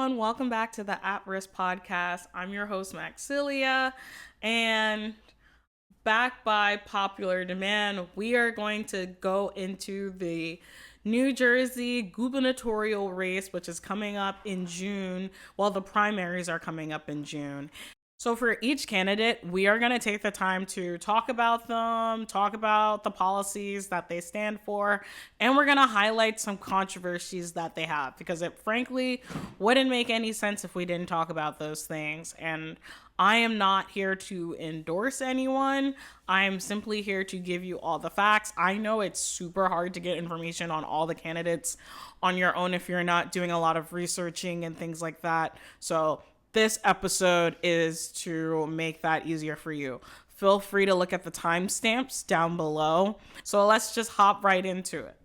everyone. Welcome back to the At Risk podcast. I'm your host, Maxilia, and back by popular demand, we are going to go into the New Jersey gubernatorial race, which is coming up in June. Well, the primaries are coming up in June. So for each candidate, we are going to take the time to talk about them, talk about the policies that they stand for, and we're going to highlight some controversies that they have because it frankly wouldn't make any sense if we didn't talk about those things. And I am not here to endorse anyone. I am simply here to give you all the facts. I know it's super hard to get information on all the candidates on your own if you're not doing a lot of researching and things like that. So this episode is to make that easier for you. Feel free to look at the timestamps down below. So let's just hop right into it.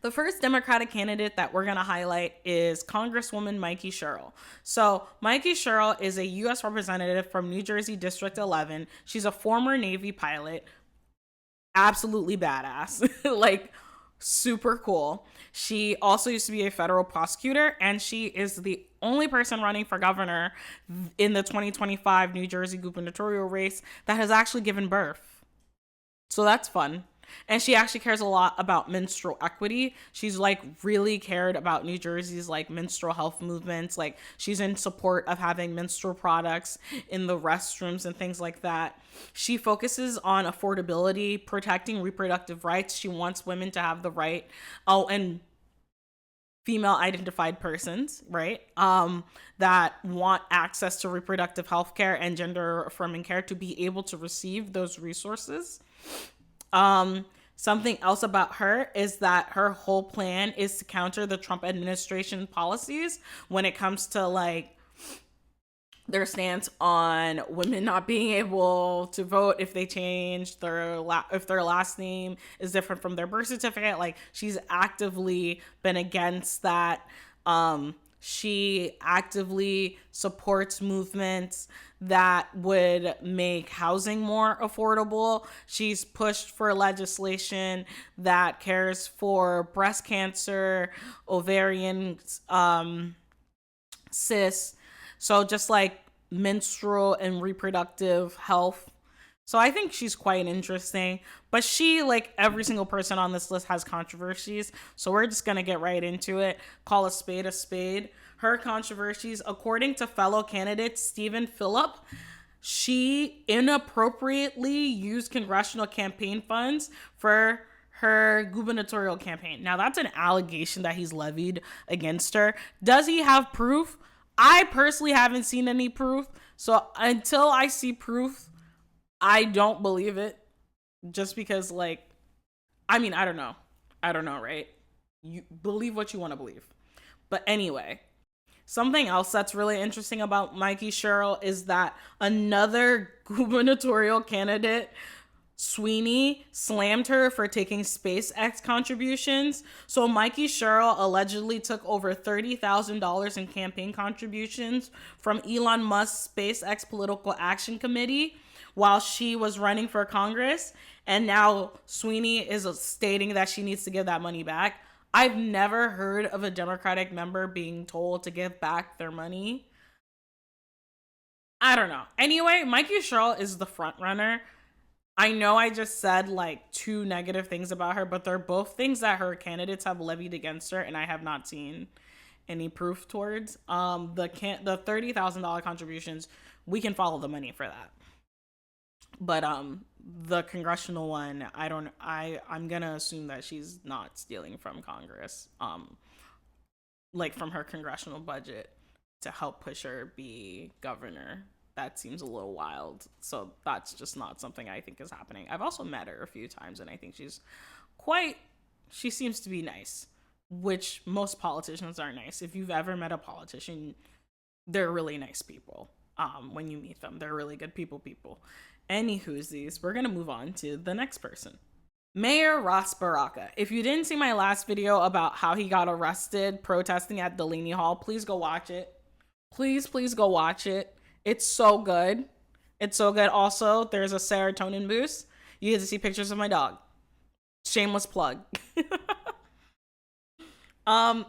The first Democratic candidate that we're going to highlight is Congresswoman Mikey Sherrill. So Mikey Sherrill is a U.S. representative from New Jersey District 11. She's a former Navy pilot. Absolutely badass. Like, super cool. She also used to be a federal prosecutor, and she is the only person running for governor in the 2025 New Jersey gubernatorial race that has actually given birth. So that's fun. And she actually cares a lot about menstrual equity. She's really cared about New Jersey's menstrual health movements. She's in support of having menstrual products in the restrooms and things like that. She focuses on affordability, protecting reproductive rights. She wants women to have the right, and female identified persons, right? That want access to reproductive health care and gender affirming care to be able to receive those resources. Something else about her is that her whole plan is to counter the Trump administration policies when it comes to their stance on women not being able to vote if they change if their last name is different from their birth certificate. She's actively been against that. She actively supports movements that would make housing more affordable. She's pushed for legislation that cares for breast cancer, ovarian cysts, so just menstrual and reproductive health. So I think she's quite interesting, but she, like every single person on this list, has controversies. So we're just going to get right into it. Call a spade a spade. Her controversies, according to fellow candidate Stephen Phillip, she inappropriately used congressional campaign funds for her gubernatorial campaign. Now, that's an allegation that he's levied against her. Does he have proof? I personally haven't seen any proof. So until I see proof, I don't believe it. Just because, I don't know. I don't know, right? You believe what you want to believe. But anyway, something else that's really interesting about Mikey Sherrill is that another gubernatorial candidate, Sweeney, slammed her for taking SpaceX contributions. So Mikey Sherrill allegedly took over $30,000 in campaign contributions from Elon Musk's SpaceX Political Action Committee while she was running for Congress. And now Sweeney is stating that she needs to give that money back. I've never heard of a Democratic member being told to give back their money. I don't know. Anyway, Mikey Sherrill is the front runner. I know I just said two negative things about her, but they're both things that her candidates have levied against her, and I have not seen any proof towards. The $30,000 contributions, we can follow the money for that. But the congressional one, I'm gonna assume that she's not stealing from Congress, from her congressional budget to help push her be governor. That seems a little wild. So that's just not something I think is happening. I've also met her a few times, and I think she seems to be nice, which most politicians are nice. If you've ever met a politician, they're really nice people. When you meet them, they're really good people. Anywhoosies, we're going to move on to the next person. Mayor Ras Baraka. If you didn't see my last video about how he got arrested protesting at Delaney Hall, please go watch it. Please go watch it. It's so good. Also, there's a serotonin boost. You get to see pictures of my dog. Shameless plug.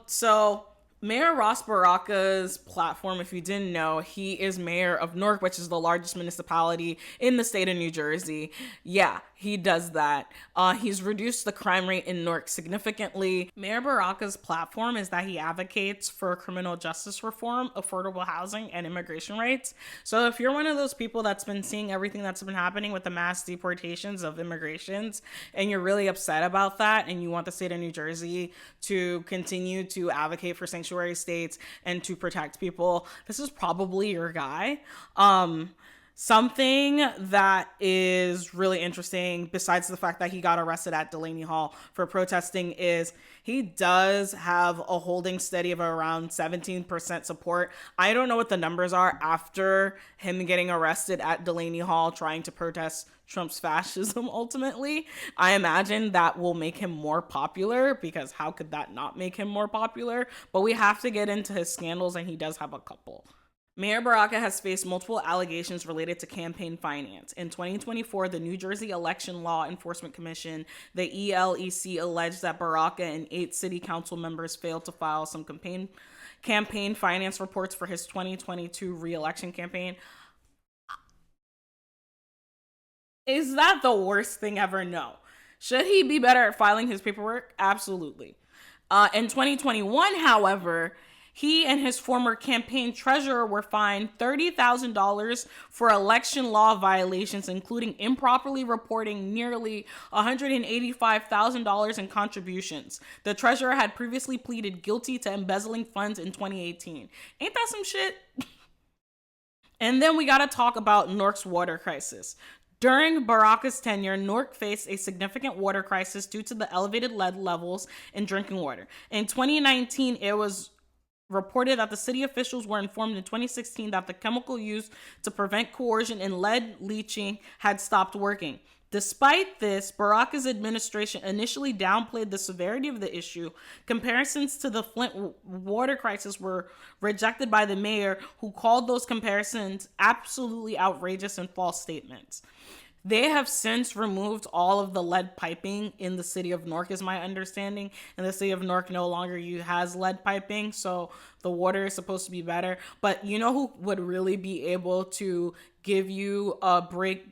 So Mayor Ross Baraka's platform, if you didn't know, he is mayor of Newark, which is the largest municipality in the state of New Jersey. Yeah, he does that. He's reduced the crime rate in Newark significantly. Mayor Baraka's platform is that he advocates for criminal justice reform, affordable housing, and immigration rights. So if you're one of those people that's been seeing everything that's been happening with the mass deportations of immigrations, and you're really upset about that, and you want the state of New Jersey to continue to advocate for sanctuary states and to protect people, this is probably your guy. Something that is really interesting, besides the fact that he got arrested at Delaney Hall for protesting, is he does have a holding steady of around 17% support. I don't know what the numbers are after him getting arrested at Delaney Hall trying to protest Trump's fascism ultimately. I imagine that will make him more popular, because how could that not make him more popular? But we have to get into his scandals, and he does have a couple. Mayor Baraka has faced multiple allegations related to campaign finance. In 2024, the New Jersey Election Law Enforcement Commission, the ELEC, alleged that Baraka and 8 city council members failed to file some campaign finance reports for his 2022 re-election campaign. Is that the worst thing ever? No. Should he be better at filing his paperwork? Absolutely. In 2021, however, he and his former campaign treasurer were fined $30,000 for election law violations, including improperly reporting nearly $185,000 in contributions. The treasurer had previously pleaded guilty to embezzling funds in 2018. Ain't that some shit? And then we gotta talk about Newark's water crisis. During Baraka's tenure, Newark faced a significant water crisis due to the elevated lead levels in drinking water. In 2019, it was reported that the city officials were informed in 2016 that the chemical used to prevent corrosion and lead leaching had stopped working. Despite this, Baraka's administration initially downplayed the severity of the issue. Comparisons to the Flint water crisis were rejected by the mayor, who called those comparisons absolutely outrageous and false statements. They have since removed all of the lead piping in the city of Newark, is my understanding. And the city of Newark no longer has lead piping, so the water is supposed to be better. But you know who would really be able to give you a great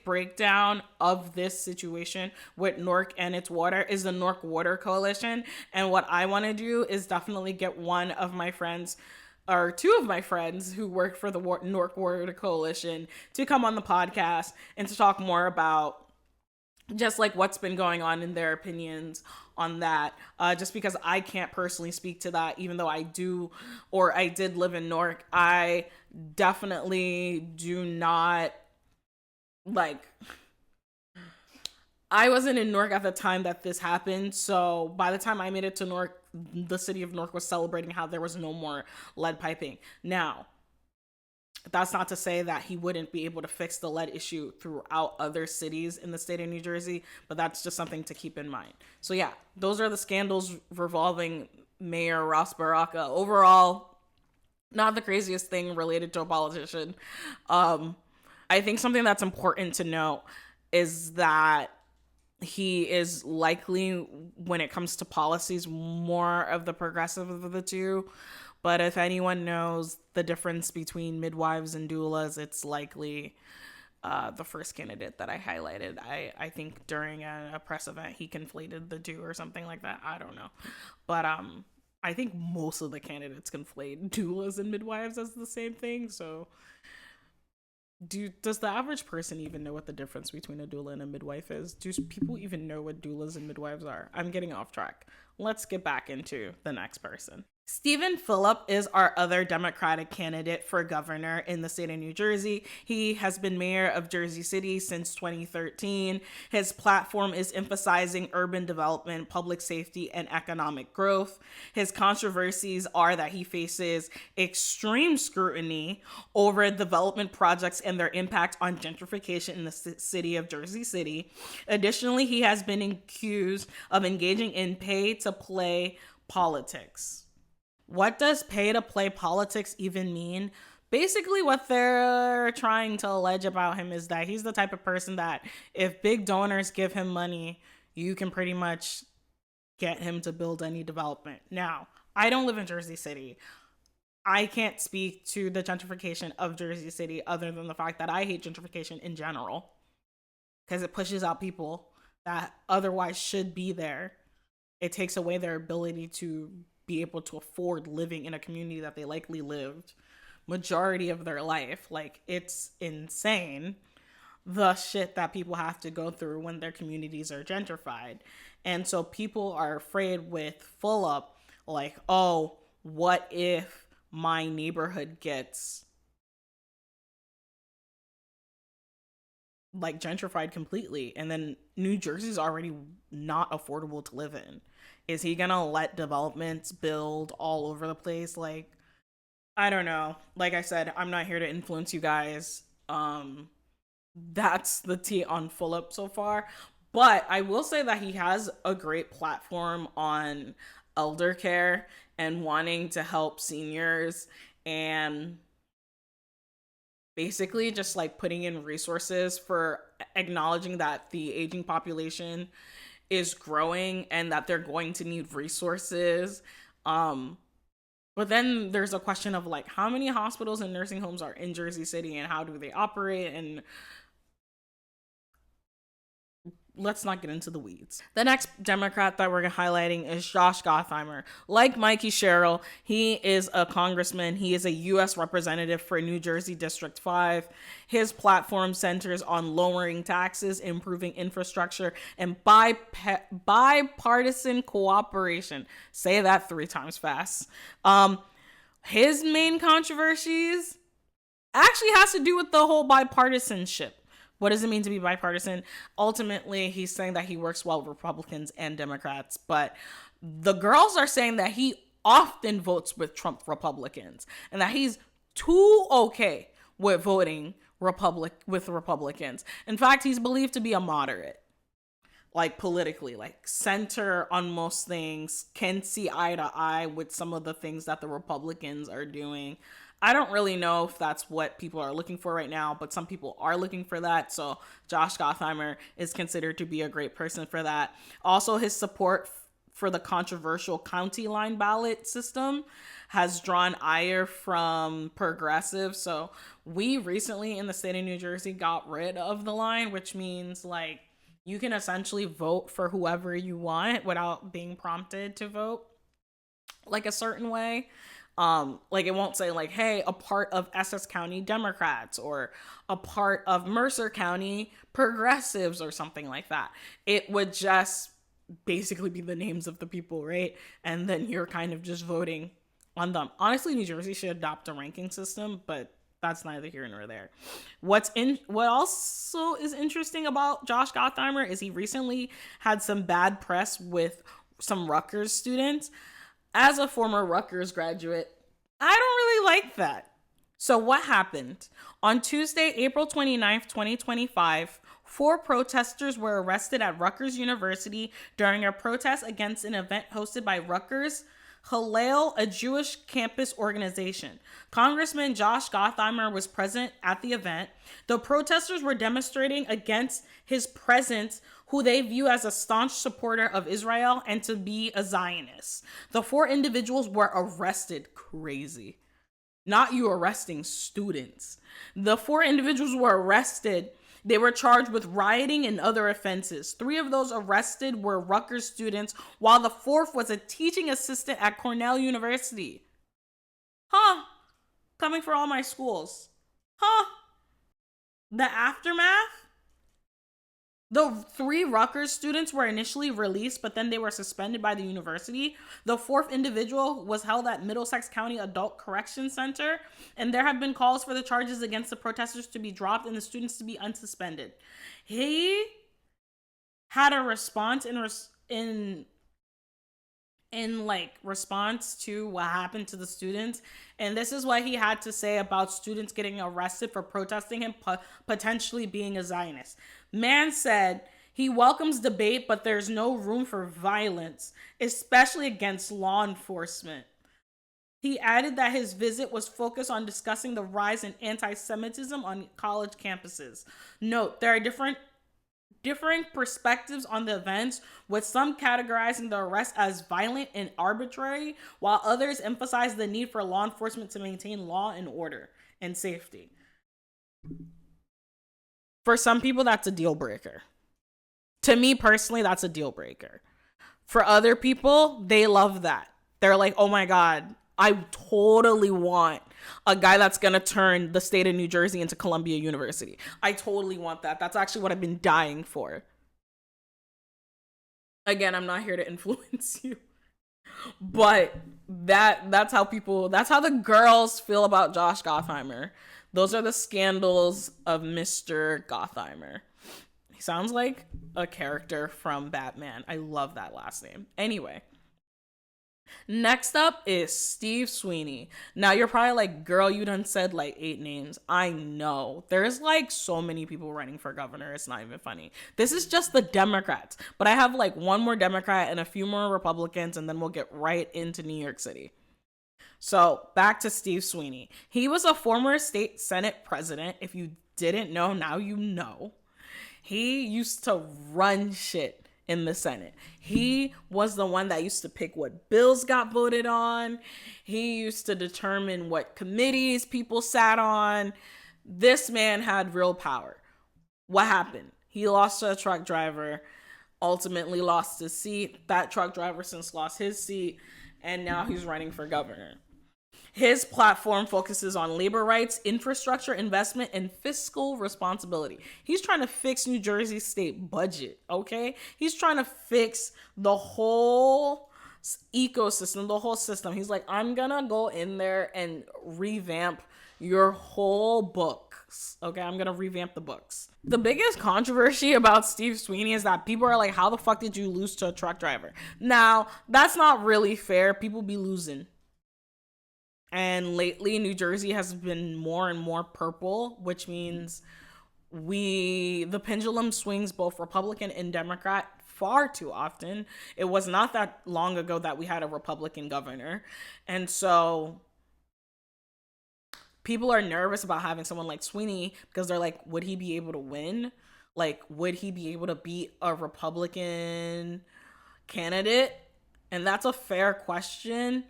breakdown of this situation with Newark and its water is the Newark Water Coalition. And what I want to do is definitely get one of my friends, or 2 of my friends who work for the Newark Water Coalition, to come on the podcast and to talk more about just like what's been going on in their opinions on that. Just because I can't personally speak to that, even though I did live in Newark. I definitely do not, I wasn't in Newark at the time that this happened, so by the time I made it to Newark, the city of Newark was celebrating how there was no more lead piping. Now, that's not to say that he wouldn't be able to fix the lead issue throughout other cities in the state of New Jersey, but that's just something to keep in mind. So yeah, those are the scandals revolving Mayor Ross Baraka. Overall, not the craziest thing related to a politician. I think something that's important to note is that he is likely, when it comes to policies, more of the progressive of the two. But if anyone knows the difference between midwives and doulas, it's likely the first candidate that I highlighted. I think during a press event, he conflated the two or something like that. I don't know. But I think most of the candidates conflate doulas and midwives as the same thing. So does the average person even know what the difference between a doula and a midwife is? Do people even know what doulas and midwives are? I'm getting off track. Let's get back into the next person. Stephen Phillip is our other Democratic candidate for governor in the state of New Jersey. He has been mayor of Jersey City since 2013. His platform is emphasizing urban development, public safety, and economic growth. His controversies are that he faces extreme scrutiny over development projects and their impact on gentrification in the city of Jersey City. Additionally, he has been accused of engaging in pay-to-play politics. What does pay-to-play politics even mean? Basically, what they're trying to allege about him is that he's the type of person that if big donors give him money, you can pretty much get him to build any development. Now, I don't live in Jersey City. I can't speak to the gentrification of Jersey City other than the fact that I hate gentrification in general because it pushes out people that otherwise should be there. It takes away their ability to be able to afford living in a community that they likely lived majority of their life. Like, it's insane the shit that people have to go through when their communities are gentrified. And so people are afraid with full up, like, oh, what if my neighborhood gets like gentrified completely and then New Jersey's already not affordable to live in? Is he gonna let developments build all over the place? Like, I don't know. Like I said, I'm not here to influence you guys. That's the tea on Fulop so far. But I will say that he has a great platform on elder care and wanting to help seniors and basically just like putting in resources for acknowledging that the aging population is growing and that they're going to need resources. But then there's a question of like how many hospitals and nursing homes are in Jersey City and how do they operate, and let's not get into the weeds. The next Democrat that we're highlighting is Josh Gottheimer. Like Mikey Sherrill, he is a congressman. He is a U.S. representative for New Jersey District 5. His platform centers on lowering taxes, improving infrastructure, and bipartisan cooperation. Say that 3 times fast. His main controversies actually has to do with the whole bipartisanship. What does it mean to be bipartisan? Ultimately, he's saying that he works well with Republicans and Democrats, but the girls are saying that he often votes with Trump Republicans and that he's too okay with voting with Republicans. In fact, he's believed to be a moderate, like politically, like center on most things, can see eye to eye with some of the things that the Republicans are doing. I don't really know if that's what people are looking for right now, but some people are looking for that. So Josh Gottheimer is considered to be a great person for that. Also, his support for the controversial county line ballot system has drawn ire from progressives. So we recently in the state of New Jersey got rid of the line, which means like you can essentially vote for whoever you want without being prompted to vote like a certain way. Like it won't say like, hey, a part of Essex County Democrats or a part of Mercer County Progressives or something like that. It would just basically be the names of the people, right? And then you're kind of just voting on them. Honestly, New Jersey should adopt a ranking system, but that's neither here nor there. What also is interesting about Josh Gottheimer is he recently had some bad press with some Rutgers students. As a former Rutgers graduate, I don't really like that. So what happened? On Tuesday, April 29th, 2025, 4 protesters were arrested at Rutgers University during a protest against an event hosted by Rutgers Hillel, a Jewish campus organization. Congressman Josh Gottheimer was present at the event. The protesters were demonstrating against his presence, who they view as a staunch supporter of Israel and to be a Zionist. The 4 individuals were arrested. Crazy. Not you arresting students. The 4 individuals were arrested. They were charged with rioting and other offenses. 3 of those arrested were Rutgers students, while the 4th was a teaching assistant at Cornell University. Huh. Coming for all my schools. Huh. The aftermath? The 3 Rutgers students were initially released, but then they were suspended by the university. The 4th individual was held at Middlesex County Adult Correction Center, and there have been calls for the charges against the protesters to be dropped and the students to be unsuspended. He had a response in response to what happened to the students, and this is what he had to say about students getting arrested for protesting him potentially being a Zionist. Man said he welcomes debate, but there's no room for violence, especially against law enforcement. He added that his visit was focused on discussing the rise in anti-Semitism on college campuses. Note, there are different differing perspectives on the events, with some categorizing the arrest as violent and arbitrary, while others emphasize the need for law enforcement to maintain law and order and safety. For some people, that's a deal breaker. To me personally, that's a deal breaker. For other people, they love that. They're like, oh my God, I totally want a guy that's going to turn the state of New Jersey into Columbia University. I totally want that. That's actually what I've been dying for. Again, I'm not here to influence you. But that's how the girls feel about Josh Gottheimer. Those are the scandals of Mr. Gottheimer. He sounds like a character from Batman. I love that last name. Anyway, next up is Steve Sweeney. Now you're probably like, girl, you done said like 8 names. I know. There's like so many people running for governor. It's not even funny. This is just the Democrats. But I have like one more Democrat and a few more Republicans, and then we'll get right into New York City. So back to Steve Sweeney. He was a former state Senate president. If you didn't know, now you know. He used to run shit in the Senate. He was the one that used to pick what bills got voted on. He used to determine what committees people sat on. This man had real power. What happened? He lost to a truck driver, ultimately lost his seat. That truck driver since lost his seat, and now he's running for governor. His platform focuses on labor rights, infrastructure, investment, and fiscal responsibility. He's trying to fix New Jersey's state budget, okay? He's trying to fix the whole ecosystem, the whole system. He's like, I'm gonna go in there and revamp your whole books, okay? I'm gonna revamp the books. The biggest controversy about Steve Sweeney is that people are like, how the fuck did you lose to a truck driver? Now, that's not really fair. People be losing. And lately, New Jersey has been more and more purple, which means the pendulum swings both Republican and Democrat far too often. It was not that long ago that we had a Republican governor. And so people are nervous about having someone like Sweeney because they're like, would he be able to win? Like, would he be able to beat a Republican candidate? And that's a fair question.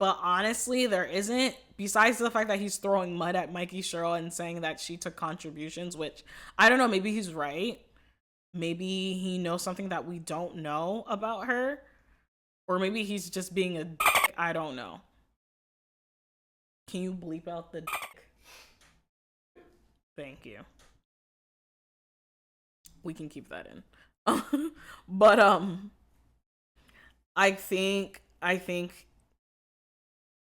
But honestly, there isn't, besides the fact that he's throwing mud at Mikey Sherrill and saying that she took contributions, which, I don't know, maybe he's right. Maybe he knows something that we don't know about her. Or maybe he's just being a dick. I don't know. Can you bleep out the dick? Thank you. We can keep that in. But, I think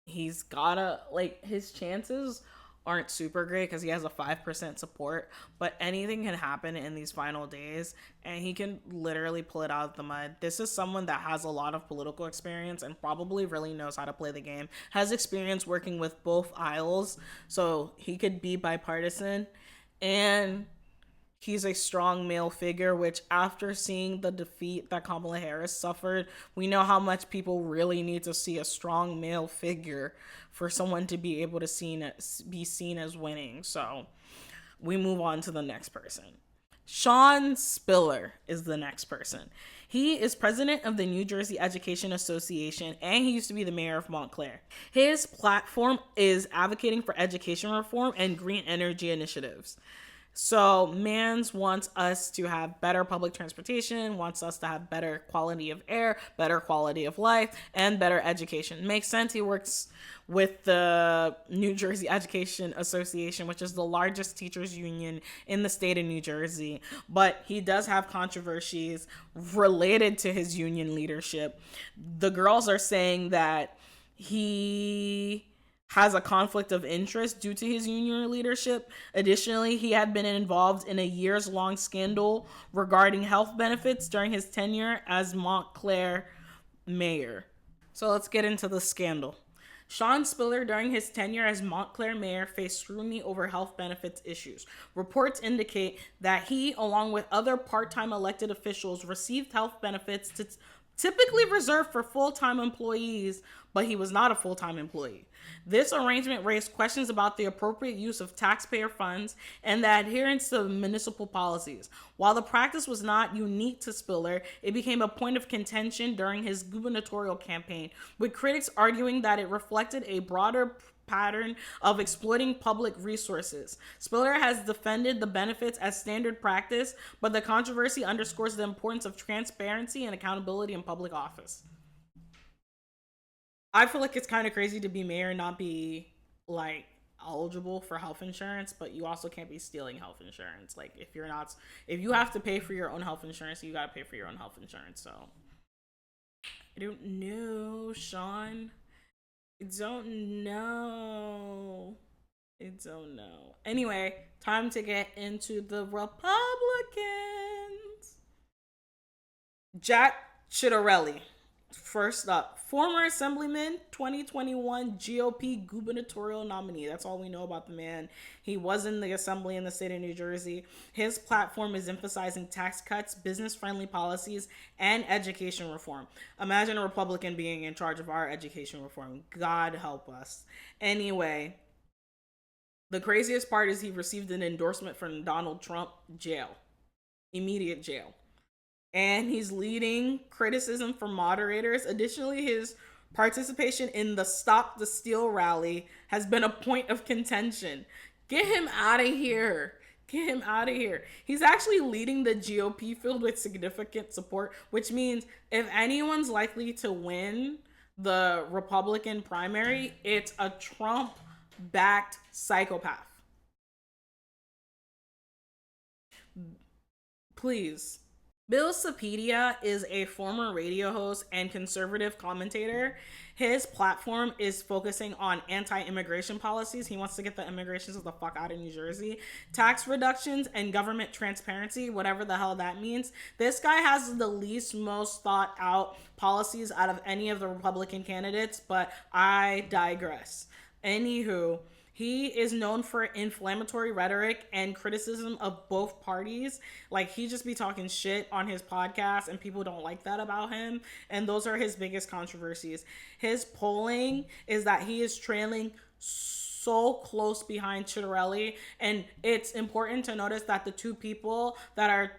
he's gotta, like, his chances aren't super great because he has a 5% support, but anything can happen in these final days and he can literally pull it out of the mud. This is someone that has a lot of political experience and probably really knows how to play the game, has experience working with both aisles, so he could be bipartisan, and he's a strong male figure, which after seeing the defeat that Kamala Harris suffered, we know how much people really need to see a strong male figure for someone to be able to be seen as winning. So we move on to the next person. Sean Spiller is the next person. He is president of the New Jersey Education Association, and he used to be the mayor of Montclair. His platform is advocating for education reform and green energy initiatives. So Mans wants us to have better public transportation, wants us to have better quality of air, better quality of life, and better education. Makes sense. He works with the New Jersey Education Association, which is the largest teachers union in the state of New Jersey. But he does have controversies related to his union leadership. The girls are saying that he has a conflict of interest due to his union leadership. Additionally, he had been involved in a years-long scandal regarding health benefits during his tenure as Montclair mayor. So let's get into the scandal. Sean Spiller, during his tenure as Montclair mayor, faced scrutiny over health benefits issues. Reports indicate that he, along with other part-time elected officials, received health benefits typically reserved for full-time employees, but he was not a full-time employee. This arrangement raised questions about the appropriate use of taxpayer funds and the adherence to municipal policies. While the practice was not unique to Spiller, it became a point of contention during his gubernatorial campaign, with critics arguing that it reflected a broader pattern of exploiting public resources. Spiller has defended the benefits as standard practice, but the controversy underscores the importance of transparency and accountability in public office. I feel like it's kind of crazy to be mayor and not be like eligible for health insurance, but you also can't be stealing health insurance. Like if you have to pay for your own health insurance, you got to pay for your own health insurance. So I don't know, Sean. I don't know. I don't know. Anyway, time to get into the Republicans. Jack Ciattarelli. First up, former Assemblyman, 2021 GOP gubernatorial nominee. That's all we know about the man. He was in the Assembly in the state of New Jersey. His platform is emphasizing tax cuts, business-friendly policies, and education reform. Imagine a Republican being in charge of our education reform. God help us. Anyway, the craziest part is he received an endorsement from Donald Trump. Jail. Immediate jail. And he's leading criticism from moderators. Additionally, his participation in the Stop the Steal rally has been a point of contention. Get him out of here. Get him out of here. He's actually leading the GOP field with significant support, which means if anyone's likely to win the Republican primary, it's a Trump-backed psychopath. Please. Bill Sapedia is a former radio host and conservative commentator. His platform is focusing on anti-immigration policies. He wants to get the immigrations the fuck out of New Jersey. Tax reductions and government transparency, whatever the hell that means. This guy has the least most thought out policies out of any of the Republican candidates, but I digress. Anywho, he is known for inflammatory rhetoric and criticism of both parties. Like, he just be talking shit on his podcast, and people don't like that about him. And those are his biggest controversies. His polling is that he is trailing so close behind Ciattarelli. And it's important to notice that the two people that are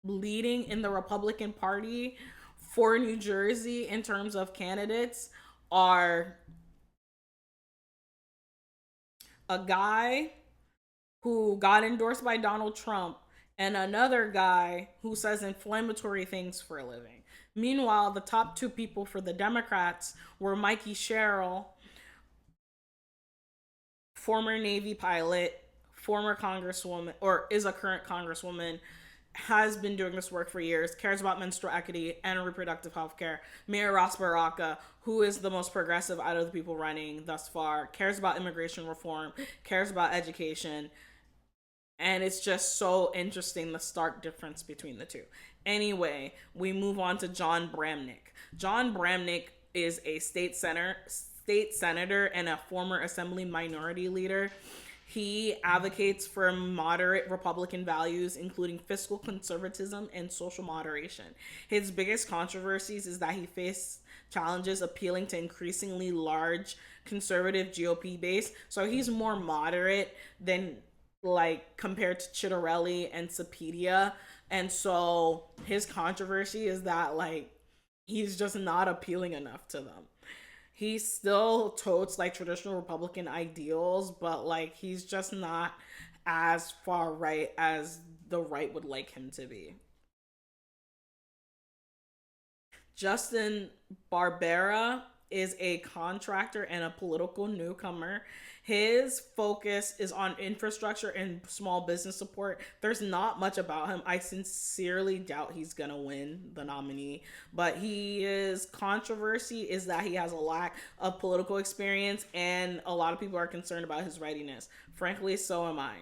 leading in the Republican Party for New Jersey in terms of candidates are a guy who got endorsed by Donald Trump and another guy who says inflammatory things for a living. Meanwhile, the top two people for the Democrats were Mikey Sherrill, former Navy pilot, former congresswoman, or is a current congresswoman, has been doing this work for years, cares about menstrual equity and reproductive health care. Mayor Ross Baraka, who is the most progressive out of the people running thus far, cares about immigration reform, cares about education. And it's just so interesting, the stark difference between the two. Anyway, we move on to John Bramnick. John Bramnick is a state senator and a former Assembly minority leader. He advocates for moderate Republican values, including fiscal conservatism and social moderation. His biggest controversies is that he faced challenges appealing to increasingly large conservative GOP base. So he's more moderate than, like, compared to Ciattarelli and Sapedia. And so his controversy is that, like, he's just not appealing enough to them. He still totes like traditional Republican ideals, but like he's just not as far right as the right would like him to be. Justin Barbera is a contractor and a political newcomer. His focus is on infrastructure and small business support. There's not much about him. I sincerely doubt he's gonna win the nominee, but his controversy is that he has a lack of political experience, and a lot of people are concerned about his readiness. Frankly, so am I.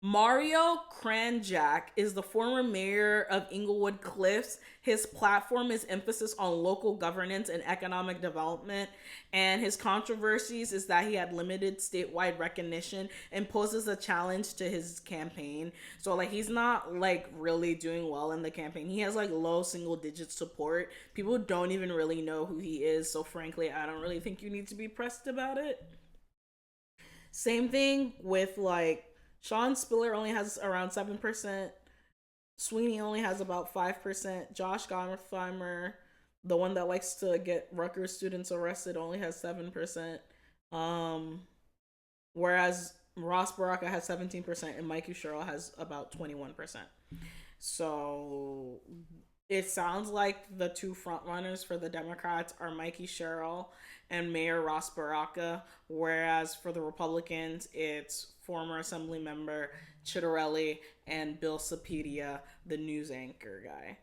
Mario Kranjak is the former mayor of Inglewood Cliffs. His platform is emphasis on local governance and economic development, and his controversies is that he had limited statewide recognition and poses a challenge to his campaign. So like he's not like really doing well in the campaign. He has like low single digit support. People don't even really know who he is. So frankly, I don't really think you need to be pressed about it. Same thing with like Sean Spiller only has around 7%. Sweeney only has about 5%. Josh Gottheimer, the one that likes to get Rutgers students arrested, only has 7%. Um, whereas Ross Baraka has 17% and Mikey Sherrill has about 21%. So it sounds like the two frontrunners for the Democrats are Mikey Sherrill and Mayor Ross Baraka, whereas for the Republicans, it's former Assembly member Chitterelli and Bill Sapedia, the news anchor guy.